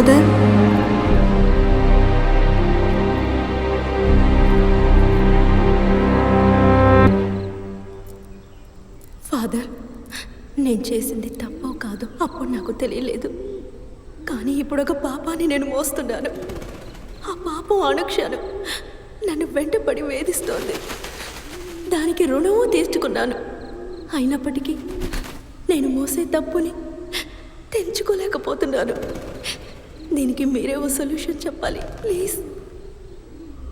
Father, father, నేను చేసింది తప్పో కాదు అప్పుడు నాకు తెలియలేదు. కానీ ఇప్పుడు ఒక పాపాన్ని నేను మోస్తున్నాను. ఆ పాపం అనుక్షణం నన్ను వెంటపడి వేధిస్తోంది. దానికి రుణము తీర్చుకున్నాను. అయినప్పటికీ నేను మోసే తప్పుని తెంచుకోలేకపోతున్నాను. దీనికి మీరే ఓ సొల్యూషన్ చెప్పాలి ప్లీజ్.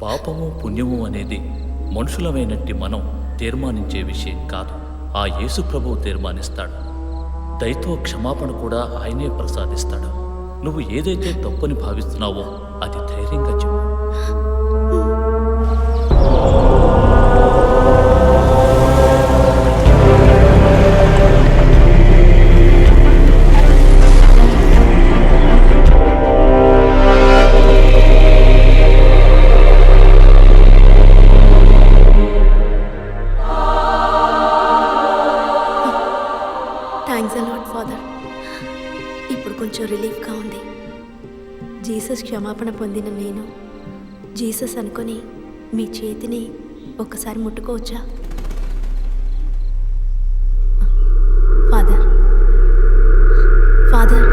పాపము పుణ్యము అనేది మనుషులమైనట్టి మనం తీర్మానించే విషయం కాదు. ఆ యేసు ప్రభువు తీర్మానిస్తాడు. దయతో క్షమాపణ కూడా ఆయనే ప్రసాదిస్తాడు. నువ్వు ఏదైతే తప్పుని భావిస్తున్నావో అది ధైర్యంగా చెప్పు. Thanks a lot father. ఇప్పుడు కొంచెం రిలీఫ్గా ఉంది. జీసస్ క్షమాపణ పొందిన నేను జీసస్ అనుకొని మీ చేతిని ఒక్కసారి ముట్టుకోవచ్చా ఫాదర్? ఫాదర్,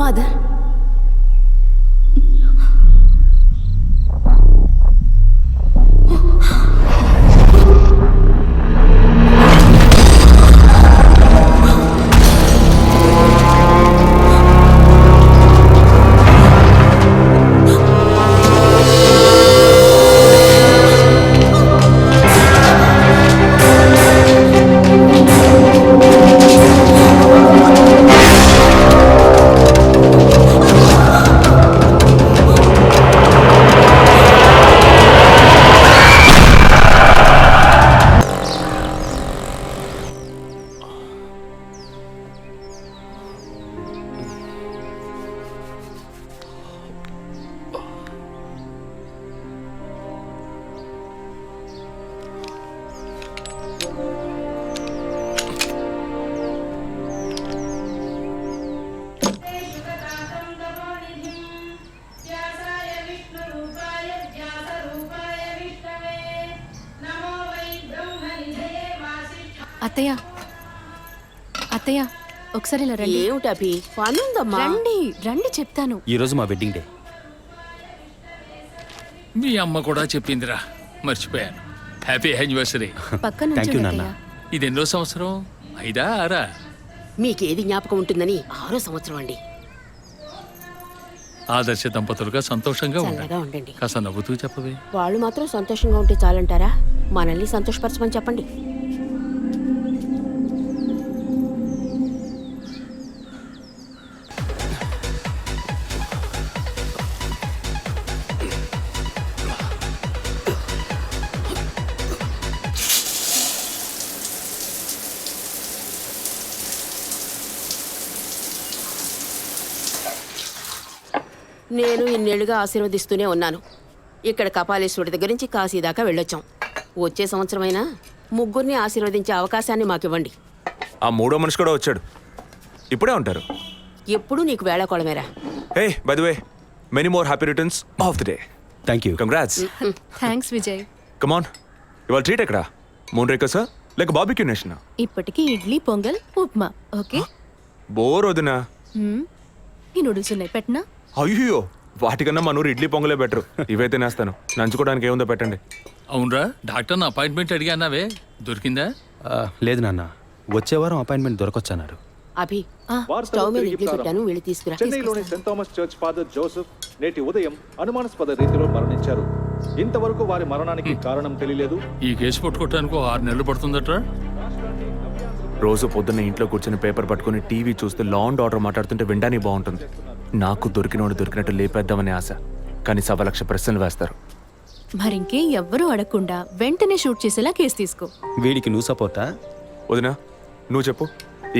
ఫాదర్, అత్తయ్య, అత్తయ్య ఒకసారి ఇలా రండి. ఏమిటభి పనుందమ్మా? రండి రండి చెప్తాను. ఈరోజు మా వెడ్డింగ్ డే. మీ అమ్మ కూడా చెప్పిందిరా, మర్చిపోయాను. Happy anniversary. పక్కన థ్యాంక్ యూ నాన్న. ఇది ఎన్నో సంవత్సరం? 5ఆ 6ఆ? మీకేది జ్ఞాపకం ఉంటుందని 6వ సంవత్సరం అండి. ఆదర్శ దంపతులుగా సంతోషంగా చల్లగా ఉండండి. ఉండండి. కాస్త నవ్వుతూ చెప్పవే. వాళ్ళు మాత్రం సంతోషంగా ఉంటే చాలంటారా? మనల్ని సంతోషపరచమని చెప్పండి. నేను ఇన్నేళ్లుగా ఆశీర్వదిస్తూనే ఉన్నాను. ఇక్కడ కపాలేశ్వరుడి దగ్గర నుంచి కాశీ దాకా వెళ్ళొచ్చాం. వచ్చే సంవత్సరమైనా ముగ్గురిని ఆశీర్వదించే అవకాశాన్ని మాకివ్వండి. ఆ మూడో మనిషి కూడా వచ్చాడు. ఇప్పుడే ఉంటారు. ఎప్పుడూ నీకు వేళాకోళమేరా. Hey by the way, many more happy returns of the day. Thank you. Congrats. Thanks Vijay. Come on, ఇవాళ ట్రీట్ ఎక్కడా? మూన్ రేకసా లేక బార్బిక్యూ నేషనా? ఇప్పటికి ఇడ్లీ, పొంగల్, ఉప్మా. ఓకే. బోర్ వదినా. ఈ నూడిల్స్ ఉన్నాయి, పెట్టనా? అయ్యో, వాటికన్నా మన ఊరు ఇడ్లీ పొంగలే బెటర్. ఇవైతే నేస్తాను. నంచుకోవడానికి ఏముందో పెట్టండి. అవునరా, డాక్టర్ని అపాయింట్మెంట్ అడిగానావే, దొరికిందా? లేదు నాన్న, వచ్చే వారం అపాయింట్మెంట్ దొరకొచ్చన్నారు. అభి, స్టవ్ మీద ఇడ్లీ పెట్టాను, వెళ్ళి తీసుకురా. చెన్నైలోని Saint Thomas church father Joseph నేటి ఉదయం అనుమానాస్పద రీతిలో మరణించారు. ఇంతవరకు వారి మరణానికి కారణం తెలియలేదు. ఈ కేసు పట్టుకోవటానికి 6 నెలలు పడుతుందట్రా. రోజు పొద్దున్న ఇంట్లో కూర్చొని పేపర్ పట్టుకుని టీవీ చూస్తే లా అండ్ ఆర్డర్ మాట్లాడుతుంటే వినడానికి బాగుంటుంది. నాకు దొరికినోడు దొరికినట్టు లేపేద్దామనే ఆశ. కానీ 1,00,000 ప్రశ్నలు వేస్తారు. మరింకే ఎవ్వరూ అడగకుండా వెంటనే షూట్ చేసేలా కేసు తీసుకో. వీడికి నువ్వు సపోర్టా? వదినా, నువ్వు చెప్పు,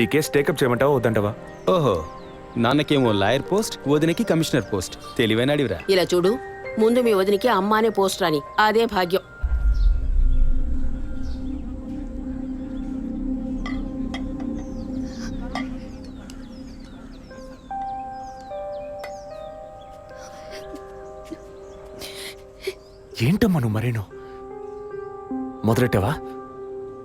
ఈ కేసు టేకప్ చేయమంటావా వద్దంటావా? ఓహో, నాన్నకేమో లాయర్ పోస్ట్, వదినకి కమిషనర్ పోస్ట్. తెలివైన అడివిరా. ఇలా చూడు, ముందు మీ వదినికి అమ్మ అనే పోస్ట్ రాని, అదే భాగ్యం. ఏంటమ్మా నువ్వు మరేను మొదలెట్టావా?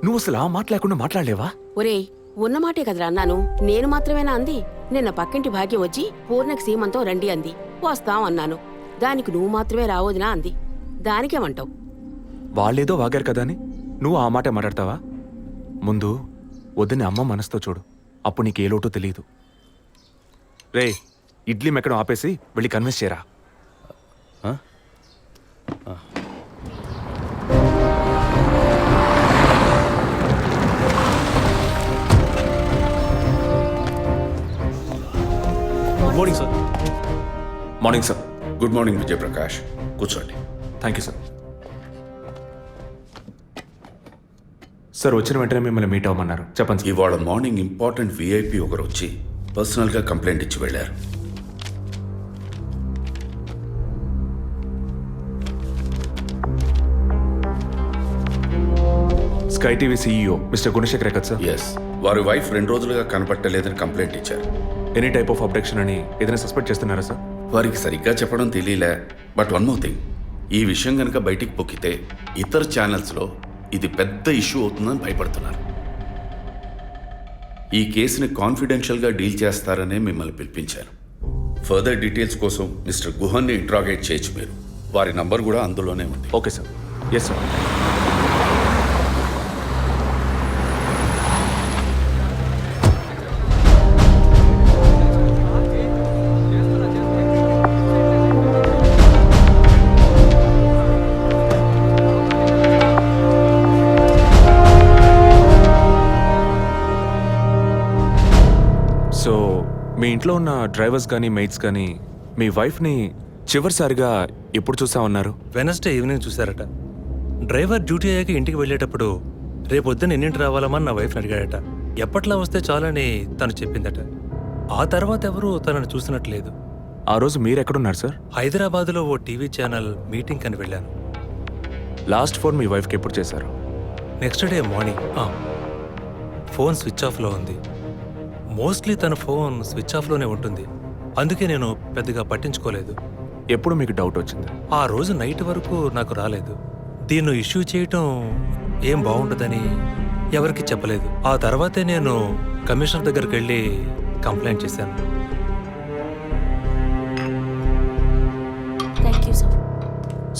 నువ్వు అసలు ఆ మాట లేకుండా మాట్లాడలేవా? ఒరేయ్, ఉన్నమాటే కదరా అన్నాను. నేను మాత్రమేనా అంది? నిన్న పక్కింటి భాగ్యం వచ్చి పూర్ణకి సీమంతం రండి అంది. వస్తాం అన్నాను. దానికి నువ్వు మాత్రమే రావోదినా అంది. దానికేమంటావు? వాళ్ళేదో వాగారు కదా అని నువ్వు ఆ మాట మాట్లాడతావా? ముందు వద్దని అమ్మ మనసుతో చూడు, అప్పుడు నీకు ఏ లోటో తెలియదు. రే, ఇడ్లీ మెక్కడం ఆపేసి వెళ్ళి కన్విన్స్ చేయరా. Morning sir. Morning sir. Good morning Vijayaprakash, కూర్చోండి. Thank you sir. సార్ వచ్చిన వెంటనే మిమ్మల్ని మీట్ అవ్వమన్నారు. చెప్పండి సార్. ఇవాళ మార్నింగ్ ఇంపార్టెంట్ విఐపి ఒకరు వచ్చి పర్సనల్గా కంప్లైంట్ ఇచ్చి వెళ్ళారు. Sky TV CEO mister Gunasekhar కదా సార్? ఎస్, వారి వైఫ్ 2 రోజులుగా కనపట్టలేదని కంప్లైంట్ ఇచ్చారు. ఎనీ టైప్ ఆఫ్ అబ్డక్షన్ అని ఏదైనా సస్పెక్ట్ చేస్తున్నారా సార్? వారికి సరిగ్గా చెప్పడం తెలియలే. బట్ వన్ మోర్ థింగ్, ఈ విషయం కనుక బయటికి పొక్కితే ఇతర ఛానల్స్లో ఇది పెద్ద ఇష్యూ అవుతుందని భయపడుతున్నారు. ఈ కేసుని కాన్ఫిడెన్షియల్గా డీల్ చేస్తారనే మిమ్మల్ని పిలిపించారు. ఫర్దర్ డీటెయిల్స్ కోసం మిస్టర్ గుహన్ని ఇంట్రాగేట్ చేయొచ్చు మీరు. వారి నంబర్ కూడా అందులోనే ఉంది. Okay sir. Yes sir. So మీ ఇంట్లో ఉన్న డ్రైవర్స్ కానీ మెయిట్స్ కానీ మీ వైఫ్ని చివరిసారిగా ఎప్పుడు చూసా ఉన్నారు? వెనస్డే ఈవినింగ్ చూశారట. డ్రైవర్ డ్యూటీ అయ్యాక ఇంటికి వెళ్ళేటప్పుడు రేపొద్దున ఎన్నింటి రావాలమని నా వైఫ్ని అడిగాడట. ఎప్పట్లా వస్తే చాలని తను చెప్పిందట. ఆ తర్వాత ఎవరూ తనను చూసినట్లేదు. ఆ రోజు మీరు ఎక్కడున్నారు సార్? హైదరాబాద్లో ఓ టీవీ ఛానల్ మీటింగ్ అని వెళ్ళాను. లాస్ట్ ఫోన్ మీ వైఫ్కి ఎప్పుడు చేశారు? Next day morning. Phone switch ఆఫ్లో ఉంది. మోస్ట్లీ తన ఫోన్ స్విచ్ ఆఫ్లోనే ఉంటుంది. అందుకే నేను పెద్దగా పట్టించుకోలేదు. ఎప్పుడు మీకు డౌట్ వచ్చింది? ఆ రోజు నైట్ వరకు నాకు రాలేదు. దీన్ని ఇష్యూ చేయటం ఏం బాగుండదని ఎవరికి చెప్పలేదు. ఆ తర్వాతే నేను కమిషనర్ దగ్గరికి వెళ్ళి కంప్లైంట్ చేశాను.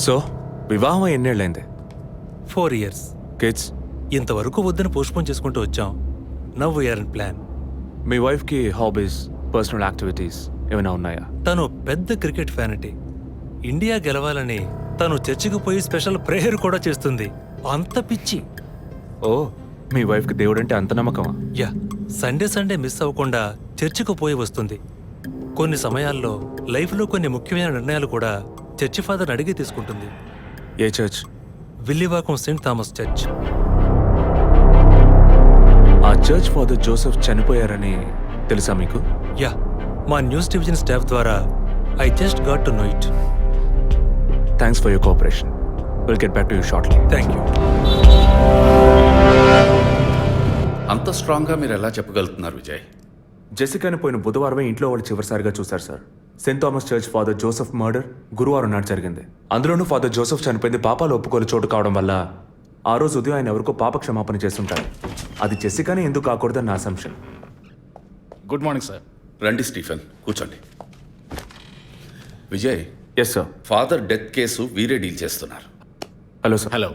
సో వివాహం ఎన్నేళ్ళైంది? 4 years. కిడ్స్? ఇంతవరకు వద్దని పోస్ట్పోన్ చేసుకుంటూ వచ్చాం. Now we are in plan. మీ వైఫ్కి హాబీస్, పర్సనల్ యాక్టివిటీస్ ఏమైనా ఉన్నాయా? తను పెద్ద క్రికెట్ ఫ్యానిటీ. ఇండియా గెలవాలని తను చర్చికి పోయి స్పెషల్ ప్రేయర్ కూడా చేస్తుంది. అంత పిచ్చి. ఓ, మీ వైఫ్కి దేవుడు అంటే అంత నమ్మకమా? యా, సండే మిస్ అవ్వకుండా చర్చికి పోయి వస్తుంది. కొన్ని సమయాల్లో లైఫ్లో కొన్ని ముఖ్యమైన నిర్ణయాలు కూడా చర్చి ఫాదర్ని అడిగి తీసుకుంటుంది. ఏ church? Villivakkam saint Thomas church. ఆ చర్చ్ ఫాదర్ జోసెఫ్ చనిపోయారని తెలుసా మీకు? యా, మా న్యూస్ డివిజన్ స్టాఫ్ ద్వారా I just got to know it. Thanks for your cooperation. Will get back to you shortly. Thank you. అంత స్ట్రాంగ్గా మీరు ఎలా చెప్పగలుగుతున్నారు విజయ్? జెసికాని పోయిన బుధవారమే ఇంట్లో వాళ్ళు చివరిసారిగా చూశారు sir. Saint Thomas church father Joseph murder గురువారం నాడు జరిగింది. అందులోనూ ఫాదర్ జోసెఫ్ చనిపోయింది పాపాలు ఒప్పుకోలు చోటు కావడం వల్ల ఆ రోజు ఉదయం ఆయన ఎవరికో పాప క్షమాపణ చేస్తుంటారు. అది జెసికానే ఎందుకు కాకూడదని నా అసంప్షన్. Good morning sir. రండి స్టీఫెన్, కూర్చోండి. Vijay, yes sir. Father death case వీరే డీల్ చేస్తున్నారు. Hello sir. Hello.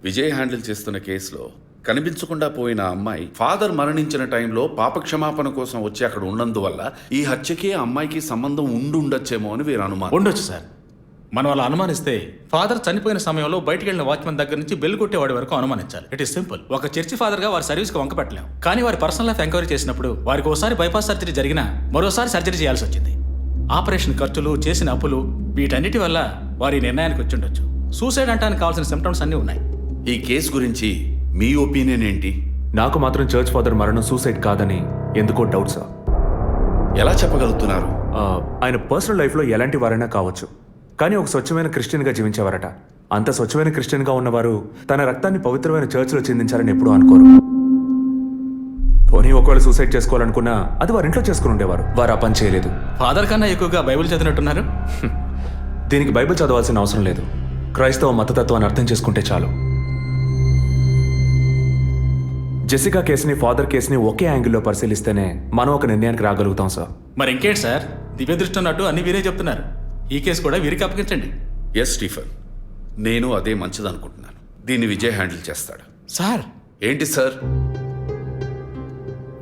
Vijay handle చేస్తున్న కేసులో కనిపించకుండా పోయిన అమ్మాయి ఫాదర్ మరణించిన టైంలో పాప క్షమాపణ కోసం వచ్చి అక్కడ ఉన్నందువల్ల ఈ హత్యకి ఆ అమ్మాయికి సంబంధం ఉండొచ్చేమో అని వీరు అనుమానం. ఉండొచ్చు సార్. మనం అలా అనుమానిస్తే ఫాదర్ చనిపోయిన సమయంలో బయటికి వెళ్ళిన వాచ్మెన్ దగ్గర నుంచి బెల్ కొట్టేవాడి వరకు అనుమానించాలి. It is simple. ఒక చర్చి ఫాదర్గా వారి సర్వీస్కి వంక పెట్టలేం. కానీ వారి పర్సనల్ లైఫ్ ఎంక్వైరీ చేసినప్పుడు వారికి ఒకసారి బైపాస్ సర్జరీ జరిగినా మరోసారి సర్జరీ చేయాల్సి వచ్చింది. ఆపరేషన్ ఖర్చులు, చేసిన అప్పులు, వీటన్నిటి వల్ల వారి నిర్ణయానికి వచ్చి ఉండొచ్చు. సూసైడ్ అంటానికి కావాల్సిన సిమ్టమ్స్ అన్నీ ఉన్నాయి. ఈ కేసు గురించి మీ ఒపీనియన్ ఏంటి? నాకు మాత్రం చర్చ్ ఫాదర్ మరణం సూసైడ్ కాదని ఎందుకో డౌట్ సార్. ఎలా చెప్పగలుగుతున్నారు? ఆయన పర్సనల్ లైఫ్లో ఎలాంటి వారైనా కావచ్చు, కానీ ఒక స్వచ్ఛమైన క్రిస్టియన్గా జీవించేవారట. అంత స్వచ్ఛమైన క్రిస్టియన్గా ఉన్నవారు తన రక్తాన్ని పవిత్రమైన చర్చ్లో చిందించాలని ఎప్పుడూ అనుకోరు. పోనీ ఒకవేళ సూసైడ్ చేసుకోవాలనుకున్నా అది వారి ఇంట్లో చేసుకుని ఉండేవారు. వారు ఆ పని చేయలేదు. ఫాదర్ కన్నా ఎక్కువగా బైబిల్ చదివినట్టున్నారు. దీనికి బైబిల్ చదవాల్సిన అవసరం లేదు. క్రైస్తవ మతతత్వాన్ని అర్థం చేసుకుంటే చాలు. జెసికా కేసుని, ఫాదర్ కేసుని ఒకే యాంగిల్లో పరిశీలిస్తేనే మనం ఒక నిర్ణయానికి రాగలుగుతాం సార్. మరి ఇంకేంటి సార్, దివ్య దృష్టి ఉన్నట్టు అన్ని వీరే చెప్తున్నారు. ఈ కేసు కూడా వీరికి అప్పగించండి. ఎస్ స్టీఫెన్, నేను అదే మంచిదనుకుంటున్నాను. దీన్ని విజయ్ హ్యాండిల్ చేస్తాడు. సార్ ఏంటి సార్?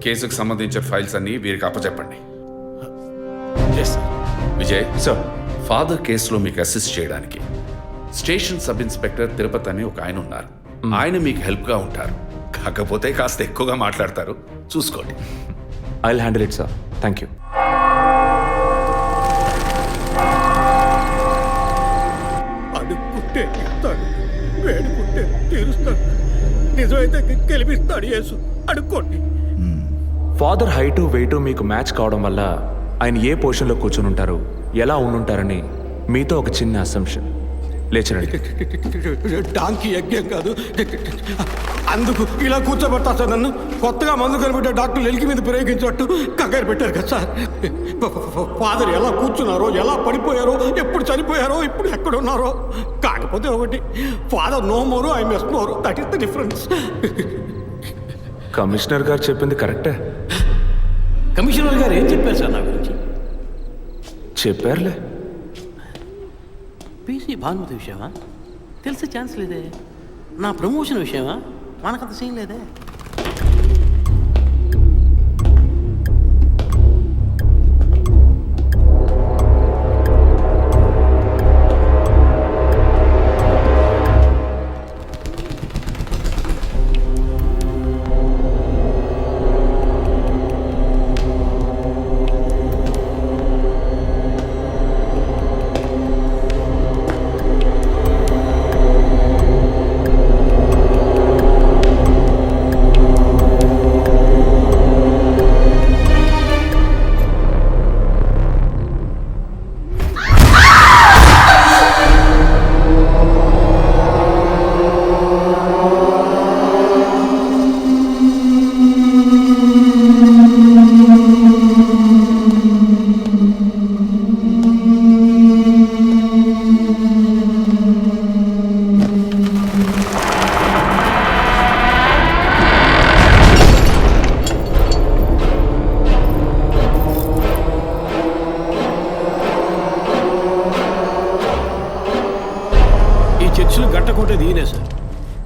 కేసుకు సంబంధించిన ఫైల్స్ అన్ని వీరికి అప్పచెప్పండి. Yes sir. Vijay, sir, father కేసులో మీకు అసిస్ట్ చేయడానికి స్టేషన్ సబ్ ఇన్స్పెక్టర్ తిరుపతి అని ఒక ఆయన ఉన్నారు. ఆయన మీకు హెల్ప్గా ఉంటారు. కాకపోతే కాస్త ఎక్కువగా మాట్లాడతారు, చూసుకోండి. I will handle it sir. Thank you. అడుక్కుంటే ఇస్తాడు, వేడుకుంటే తీరుస్తాడు, నిజమైతే గెలిపిస్తాడు యేసు. అడుక్కోండి. ఫాదర్ హైటు వెయిటు మీకు మ్యాచ్ కావడం వల్ల ఆయన ఏ పొజిషన్లో కూర్చుని ఉంటారు, ఎలా ఉండుంటారని మీతో ఒక చిన్న అసంప్షన్. లేచరండి. డాంకీ యజ్ఞం కాదు, అందుకు ఇలా కూర్చోబెడతా సార్ నన్ను. కొత్తగా మందు కనిపెట్టే డాక్టర్లు ఎలికి మీద ప్రయోగించినట్టు కంగారు పెట్టారు కదా సార్. ఫాదర్ ఎలా కూర్చున్నారో, ఎలా పడిపోయారో, ఎప్పుడు చనిపోయారో, ఇప్పుడు ఎక్కడున్నారో. కాకపోతే ఒకటి, father no more, I miss more. That is the difference. Commissioner గారు చెప్పింది కరెక్టే. కమిషనర్ గారు ఏం చెప్పారు సార్ నా గురించి? చెప్పారులే. పీసీ భానుమతి విషయమా? తెలిసే ఛాన్స్ లేదే. నా ప్రమోషన్ విషయమా? మనకంత సీన్ లేదే.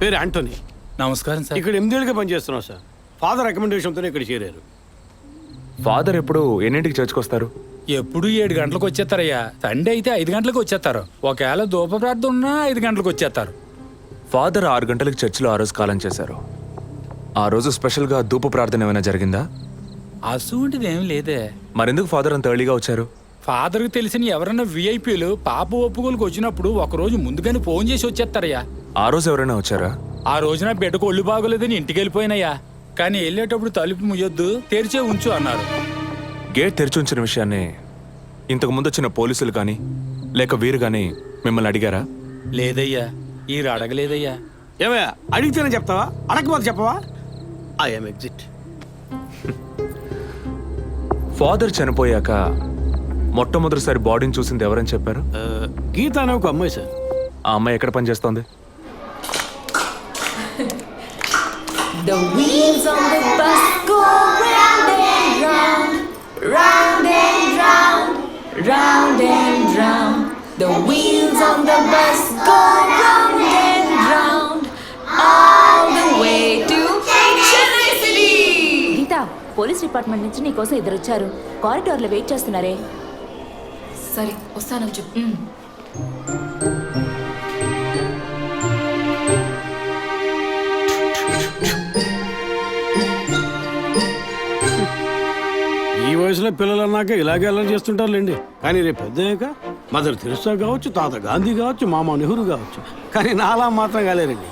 పేరు యాంటోనీ. నమస్కారం సార్. ఇక్కడ 8 ఏళ్ళుగా పనిచేస్తున్నాం సార్. ఫాదర్ రికమెండేషన్తోనే ఇక్కడ చేరారు. ఫాదర్ ఎప్పుడు ఎన్నింటికి చర్చ్కి వస్తారు? ఎప్పుడు 7 గంటలకు వచ్చేస్తారయ్యా. సండే అయితే 5 గంటలకు వచ్చేస్తారు. ఒకవేళ ధూప ప్రార్థన ఉన్నా 5 గంటలకు వచ్చేస్తారు. ఫాదర్ 6 గంటలకు చర్చిలో ఆ రోజు కాలం చేశారు. ఆ రోజు స్పెషల్గా ధూప ప్రార్థన ఏమైనా జరిగిందా? అసువంటిది ఏం లేదే. మరెందుకు ఫాదర్ అంత ఎర్లీగా వచ్చారు? ఫాదర్కి తెలిసిన ఎవరైనా విఐపీలు పాప ఒప్పుకోలకు వచ్చినప్పుడు ఒకరోజు ముందుగానే ఫోన్ చేసి వచ్చేస్తారయ్యా. ఆ రోజు ఎవరైనా వచ్చారా? ఆ రోజున బిడ్డకు ఒళ్ళు బాగోలేదని ఇంటికి వెళ్ళిపోయినయ్యా. కానీ వెళ్ళేటప్పుడు తలుపు ముయ్యొద్దు, తెరిచే ఉంచు అన్నారు. గేట్ తెరిచి ఉంచిన విషయాన్ని ఇంతకు ముందు వచ్చిన పోలీసులు కానీ లేక వీరు కానీ మిమ్మల్ని అడిగారా? లేదయ్యా, ఈ అడగలేదయ్యా. ఏమయ్యా, అడిగితేనే చెప్తావా, అడగకపోతే చెప్పవా? I'm exit. ఫాదర్ చనిపోయాక మొట్టమొదటిసారి బాడీని చూసింది ఎవరని చెప్పారు? గీత అనే ఒక అమ్మాయి సార్. ఆ అమ్మాయి ఎక్కడ పనిచేస్తోంది? The wheels on the bus go round and round, round and round, round and round. The wheels on the bus go round and round, all the way to Chennai City. Geetha, police department నుంచి నీకోసం ఇద్దరు వచ్చారు. కారిడార్లో wait చేస్తున్నారే. సరే, వస్తానని చెప్పు. ఈ వయసులో పిల్లలు అన్నాక ఇలాగే అల్లరి చేస్తుంటారులేండి. కానీ రేపు పెద్దయ్యాక మదర్ తెరిసా కావచ్చు, తాత గాంధీ కావచ్చు, మామ నెహ్రూ కావచ్చు, కానీ నాలా మాత్రం కాలేరండి.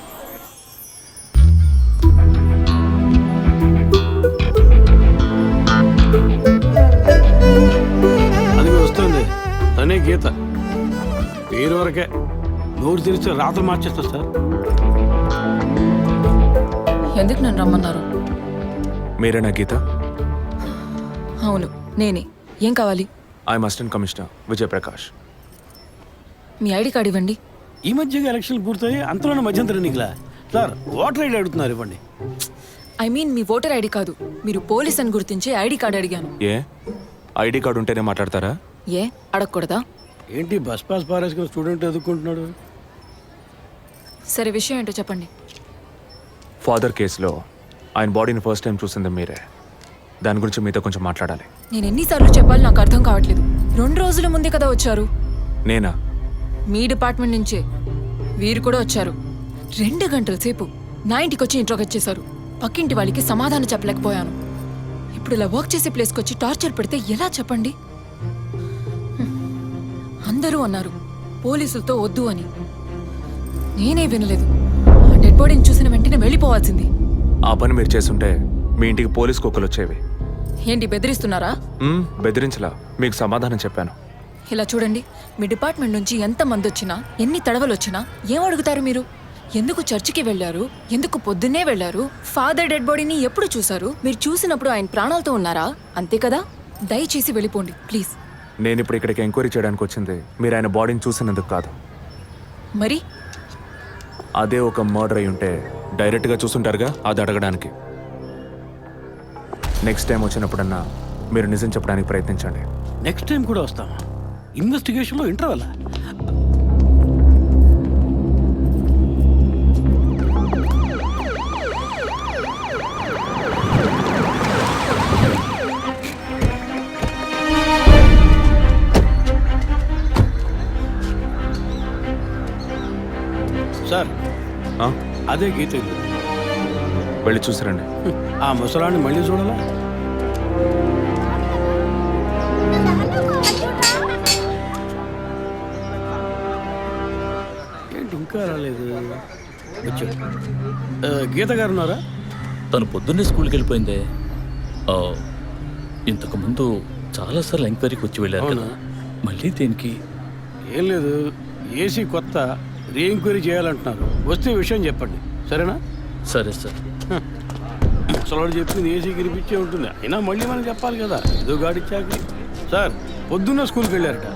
అది వస్తుంది, తనే గీత. పేరు వరకే, నోరు తెరిస్తే రాత్రి మార్చేస్తా సార్. ఎందుకు నన్ను రమ్మన్నారు? మీరేనా గీత? అవును, నేనే. ఏం కావాలి? I'm assistant commissioner Vijay Prakash. Me ID card ఇవ్వండి. ఈ మధ్యగా ఎలక్షన్లు పూర్తయి అంతలోనే మధ్యంతర ఎన్నికలా సార్ ఓటర్ ఐడి అడుగుతున్నారు ఇవ్వండి. I mean me voter ID కాదు, మీరు పోలీస్ అని గుర్తించే ఐడి కార్డు అడిగాను. ఏ ఐడి కార్డు ఉంటేనే మాట్లాడతారా? ఏ అడగకూడదా? ఏంటి బస్ పాస్ పారేసుకుని స్టూడెంట్ ఎదుర్కొంటున్నాడు? సరే విషయం ఏంటో చెప్పండి. ఫాదర్ కేసులో ఆయన బాడీని ఫస్ట్ టైం చూసింది మీరే. దాని గురించి మీతో కొంచెం మాట్లాడాలి. నేను ఎన్నిసార్లు చెప్పాలి నాకు అర్థం కావట్లేదు. 2 రోజుల ముందే కదా వచ్చారు. నేనా? మీ డిపార్ట్మెంట్ నుంచే వీరు కూడా వచ్చారు. 2 గంటల సేపు నా ఇంటికి వచ్చి ఇంట్రోగేట్ చేశారు. పక్కింటి వాళ్ళకి సమాధానం చెప్పలేకపోయాను. ఇప్పుడు ఇలా వర్క్ చేసే ప్లేస్కి వచ్చి టార్చర్ పెడితే ఎలా చెప్పండి? అందరూ అన్నారు పోలీసులతో వద్దు అని. నేనే వినలేదు. డెడ్ బాడీని చూసిన వెంటనే వెళ్ళిపోవాల్సింది. ఆ పని మీరు చేస్తుంటే మీ ఇంటికి పోలీస్ కుక్కలు వచ్చేవి. ఏంటి బెదిరిస్తున్నారా? బెదిరించలా, మీకు సమాధానం చెప్పాను. ఇలా చూడండి, మీ డిపార్ట్మెంట్ నుంచి ఎంత మంది వచ్చినా, ఎన్ని తడవలు వచ్చినా ఏం అడుగుతారు మీరు? ఎందుకు చర్చికి వెళ్ళారు? ఎందుకు పొద్దున్నే వెళ్ళారు? ఫాదర్ డెడ్ బాడీని ఎప్పుడు చూశారు? మీరు చూసినప్పుడు ఆయన ప్రాణాలతో ఉన్నారా? అంతే కదా. దయచేసి వెళ్ళిపోండి ప్లీజ్. నేను ఇప్పుడు ఇక్కడికి ఎంక్వైరీ చేయడానికి వచ్చింది మీరు ఆయన బాడీని చూసినందుకు కాదు. మరి అదే ఒక మర్డర్ అయి ఉంటే డైరెక్ట్గా చూసుంటారుగా, అది అడగడానికి. నెక్స్ట్ టైం వచ్చినప్పుడన్నా మీరు నిజం చెప్పడానికి ప్రయత్నించండి. నెక్స్ట్ టైం కూడా వస్తామా? ఇన్వెస్టిగేషన్లో ఇంటర్వల్. సార్ అదే గీత ఇల్లు. వెళ్ళి చూసిరండి. ఆ ముసలాన్ని మళ్ళీ చూడాలా? ఏంటి ఇంకా రాలేదు? వచ్చాడు. గీత గారు ఉన్నారా? తను పొద్దున్నే స్కూల్కి వెళ్ళిపోయిందే. ఇంతకు ముందు చాలాసార్లు ఎంక్వైరీకి వచ్చి వెళ్ళారు కదా, మళ్ళీ దేనికి? ఏం లేదు, ఏసీ కొత్త రీ ఎంక్వైరీ చేయాలంటున్నారు. వస్తే విషయం చెప్పండి, సరేనా? సరే సార్. ముసలాడు చెప్పింది ఏసీ గిరిపించే ఉంటుంది. అయినా మళ్ళీ మనం చెప్పాలి కదా, ఏదో గాడిచ్చాక. సార్ పొద్దున్న స్కూల్కి వెళ్ళారట,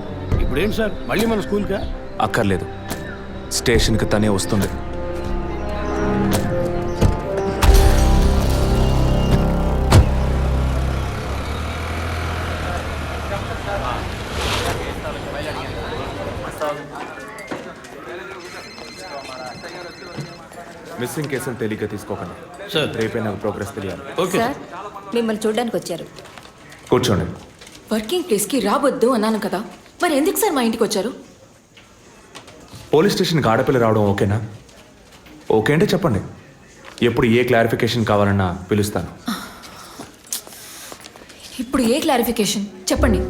ఇప్పుడేంటి సార్ మళ్ళీ మన స్కూల్కా? అక్కర్లేదు, స్టేషన్కి తనే వస్తుంది. మిస్సింగ్ కేసును తేలిగ్గా తీసుకోకండి సార్. రేపే నాకు ప్రోగ్రెస్ తెలియాలి. ఓకే సార్ మిమ్మల్ని చూడడానికి వచ్చారు. కూర్చోండి. వర్కింగ్ ప్లేస్కి రావద్దు అన్నాను కదా, మరి ఎందుకు సార్ మా ఇంటికి వచ్చారు? పోలీస్ స్టేషన్కి ఆడపిల్ల రావడం ఓకేనా? ఓకే అంటే చెప్పండి, ఎప్పుడు ఏ క్లారిఫికేషన్ కావాలన్నా పిలుస్తాను. ఇప్పుడు ఏ క్లారిఫికేషన్ చెప్పండి.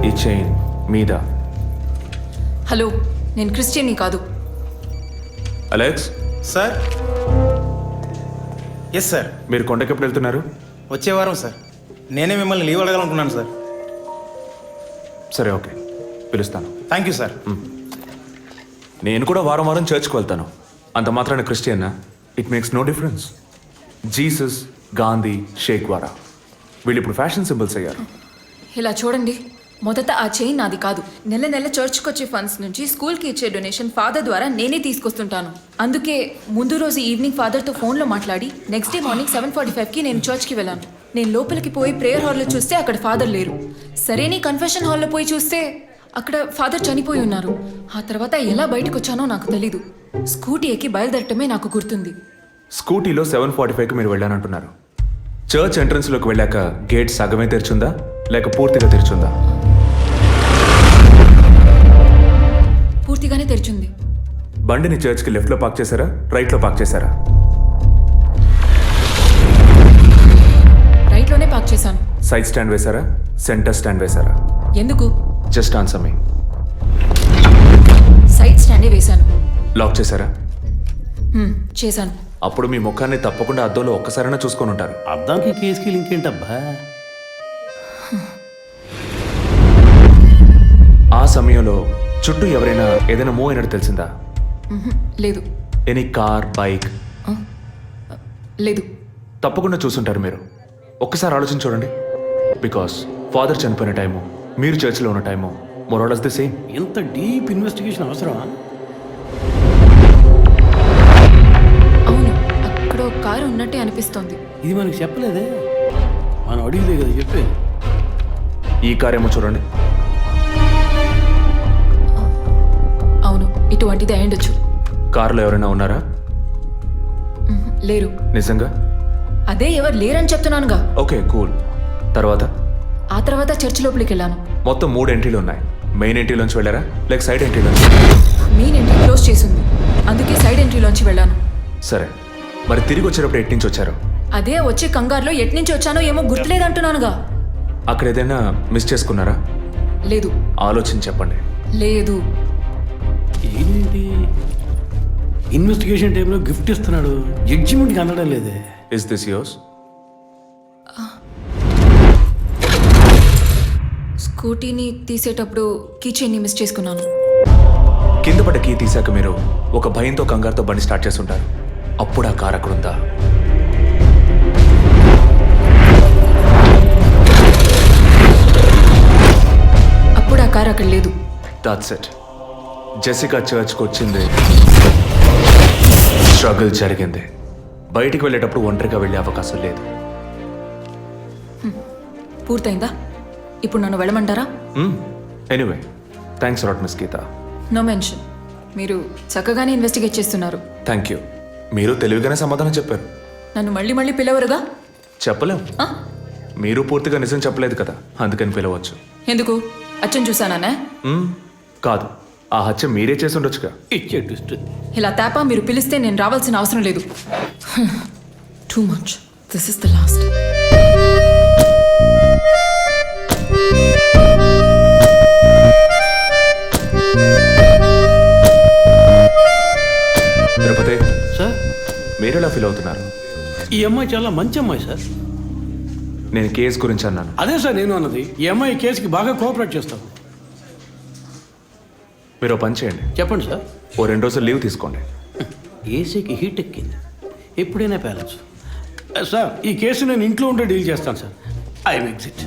ఈ చైన్ మీద. హలో, నేను క్రిస్టియన్ని కాదు. Alex sir. Yes sir. మీరు కొండకి ఎప్పుడు వెళ్తున్నారు? వచ్చే వారం సార్. నేనే మిమ్మల్ని లీవ్ అడగాలనుకున్నాను సార్. సరే ఓకే, పిలుస్తాను. Thank you sir. నేను కూడా వారం వారం చర్చ్కి వెళ్తాను. అంత మాత్రాన క్రిస్టియన్నా? It makes no difference. Jesus, Gandhi, షేక్ వారా వీళ్ళు ఇప్పుడు ఫ్యాషన్ సింబల్స్ అయ్యారు. ఇలా చూడండి, మొదట ఆ చైన్ నాది కాదు. నెల నెల చర్చ్కి వచ్చే ఫండ్స్ నుంచి స్కూల్కి ఇచ్చే డొనేషన్ ఫాదర్ ద్వారా నేనే తీసుకొస్తుంటాను. అందుకే ముందు రోజు ఈవినింగ్ ఫాదర్తో ఫోన్లో మాట్లాడి నెక్స్ట్ డే మార్నింగ్ 7:45కి నేను చర్చ్కి వెళ్ళాను. నేను లోపలికి పోయి ప్రేయర్ హాల్లో చూస్తే అక్కడ ఫాదర్ లేరు. సరే నీ కన్ఫెషన్ హాల్లో పోయి చూస్తే అక్కడ ఫాదర్ చనిపోయి ఉన్నారు. ఆ తర్వాత ఎలా బయటకు వచ్చానో నాకు తెలీదు. స్కూటీ ఎక్కి బయలుదేరటమే నాకు గుర్తుంది. స్కూటీలో 7:45కి మీరు వెళ్ళానంటున్నారు. చర్చ్ ఎంట్రన్స్లోకి వెళ్ళాక గేట్ సగమే తెరిచుందా లేక పూర్తిగా తెరిచుందా? పూర్తిగానే తెరిచింది. బండిని చర్చ్కి లెఫ్ట్లో పార్క్ చేశారా, రైట్లో పార్క్ చేశారా? రైట్లోనే పార్క్ చేశాను. సైడ్ స్టాండ్ వేశారా, సెంటర్ స్టాండ్ వేశారా? ఎందుకు? జస్ట్ ఆన్సర్ మీ. సైడ్ స్టాండే వేశాను. లాక్ చేశారా? చేశాను. అప్పుడు మీ ముఖాన్ని తప్పకుండా అద్దంలో ఒక్కసారైనా చూసుకొని ఉంటారు. అద్దానికి కేసుకి లింక్ ఏంటబ్బా? ఆ సమయంలో చుట్టూ ఎవరైనా ఏదైనా మూవ్ అయినట్టు తెలిసిందా? లేదు. Any car, bike? లేదు. తప్పకుండా చూసుంటారు మీరు. ఒక్కసారి ఆలోచన చూడండి. బికాస్ ఫాదర్ చనిపోయిన టైము, మీరు చర్చిలో ఉన్న టైము మొరాలస్ ది సేమ్. ఇంత డీప్ ఇన్వెస్టిగేషన్ అవసరమా? అవును, అక్కడ ఒక కారు ఉన్నట్టే అనిపిస్తోంది. ఇది మనకి చెప్పలేదే, మనం అడిగితే కదా చెప్పేది. ఈ కార్ ఏమో చూడండి. అవును, ఇటువంటిది అయ్యుండొచ్చు. కారులో ఎవరైనా ఉన్నారా? లేరు. నిజంగా? అదే ఎవరు లేరని చెప్తున్నానుగా. Okay cool. తర్వాత? ఆ తర్వాత చర్చ్ లోపలికి వెళ్ళాను. మొత్తం 3 ఎంట్రీలు ఉన్నాయి. మెయిన్ ఎంట్రీలోంచి వెళ్ళారా లేక సైడ్ ఎంట్రీలోంచి? మెయిన్ ఎంట్రీ క్లోజ్ చేసింది, అందుకే సైడ్ ఎంట్రీలోంచి వెళ్ళాను. సరే, మరి తిరిగి వచ్చేటప్పుడు ఎటు నుంచి వచ్చారు? అదే వచ్చే కంగారులో ఎట్నుంచి వచ్చానో ఏమో గుర్తులేదంటున్నానుగా. అక్కడ ఏదైనా మిస్ చేసుకున్నారా? లేదు. ఆలోచించి చెప్పండి. లేదు. ఏంటి ఇన్వెస్టిగేషన్ టైంలో గిఫ్ట్ ఇస్తున్నాడు, జడ్జిమెంట్కి అందడం లేదే. Is this yours? స్కూటీని తీసేటప్పుడు కీచైన్ని మిస్ చేసుకున్నాను. కింద పడ్డ కీ తీసాక మీరు ఒక భయంతో కంగారుతో బండి స్టార్ట్ చేస్తుంటారు. అప్పుడు ఆ కార్ అక్కడ ఉందా? అప్పుడు ఆ కారు అక్కడ లేదు. That's it. జెసికా చర్చ్కి వచ్చింది, స్ట్రగుల్ జరిగింది. బయటికి వెళ్ళేటప్పుడు ఒంటరిగా వెళ్ళే అవకాశం లేదు. పూర్తయిందా? ఇప్పుడు నన్ను వెళ్ళమంటారా? Anyway, thanks lot miss Geetha. No mention. మీరు చక్కగానే ఇన్వెస్టిగేట్ చేస్తున్నారు. Thank you. మీరు తెలివిగానే సమాధానం చెప్పారు. నన్ను మళ్ళీ మళ్ళీ పిలవరుగా? చెప్పలేం. ఆ? మీరు పూర్తిగా నిజం చెప్పలేదు కదా, అందుకని పిలవచ్చు. ఎందుకు? అచ్చం చూసానా? కాదు, ఆ హత్య మీరే చేసి ఉండొచ్చుగా. ఇచ్చే ట్విస్ట్. ఇలా తేపా మీరు పిలిస్తే నేను రావాల్సిన అవసరం లేదు. Too much. This is the last. Tirupati sir, మీరు ఎలా ఫీల్ అవుతున్నారు? ఈ అమ్మాయి చాలా మంచి అమ్మాయి సార్. నేను కేసు గురించి అన్నాను. అదే సార్ నేను అన్నది. ఈ అమ్మాయి కేసుకి బాగా కోఆపరేట్ చేస్తాం. మీరు ఓ పని చేయండి. చెప్పండి సార్. ఓ 2 రోజులు లీవ్ తీసుకోండి. ఏసీకి హీట్ ఎక్కింది, ఎప్పుడైనా పేలచ్చు. సార్, ఈ కేసు నేను ఇంట్లో ఉంటే డీల్ చేస్తాను సార్. I M exit.